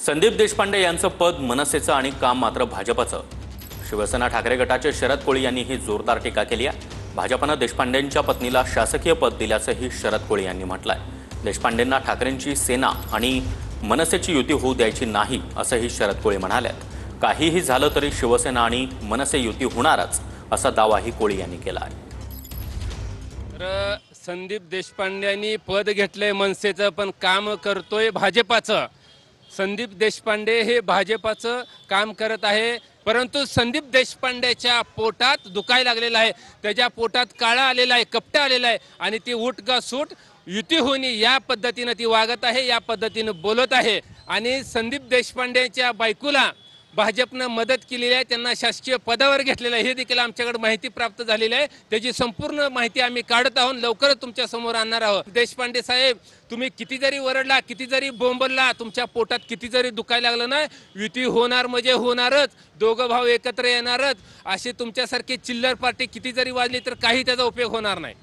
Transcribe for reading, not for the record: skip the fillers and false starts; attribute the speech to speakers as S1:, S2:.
S1: संदीप देशपांडे यांचं पद मनसेचं आणि काम मात्र भाजपचं। शिवसेना ठाकरे गटाचे शरद कोळी यांनी ही जोरदार टीका केली आहे। भाजपनं देशपांडेंच्या पत्नीला शासकीय पद दिल्याचंही शरद कोळी यांनी म्हटलंय। देशपांडेंना ठाकरेंची सेना आणि मनसेची युती होऊ द्यायची नाही असंही शरद कोळी म्हणालेत। काहीही झालं तरी शिवसेना आणि मनसे युती होणारच असा दावाही कोळी यांनी केला आहे।
S2: तर संदीप देशपांडेंनी पद घेतलंय मनसेचं पण काम करतोय भाजपाचं। संदीप देशपांडे हे भाजपाचं काम करत आहे, परंतु संदीप देशपांडेच्या पोटात दुखायला लागलेलं आहे। त्याच्या पोटात काळा आलेला आहे, कपटा आलेला आहे आणि ती उठ का सूट युती होणी या पद्धतीने ती वागत आहे, या पद्धतीने बोलत आहे। आणि संदीप देशपांडेच्या बायकोला भाजपनं मदत केलेली आहे, त्यांना शासकीय पदावर घेतलेलं आहे, हे देखील आमच्याकडे माहिती प्राप्त झालेली आहे। त्याची संपूर्ण माहिती आम्ही काढत आहोत, लवकरच तुमच्या समोर आणणार आहोत। देशपांडे साहेब, तुम्ही किती जरी वरडला, किती जरी बोंबलला, तुमच्या पोटात किती जरी दुखायला लागलं ना, युती होणार म्हणजे होणारच, दोघं भाऊ एकत्र येणारच। अशी तुमच्यासारखी चिल्लर पार्टी किती जरी वाजली तर काही त्याचा उपयोग होणार नाही।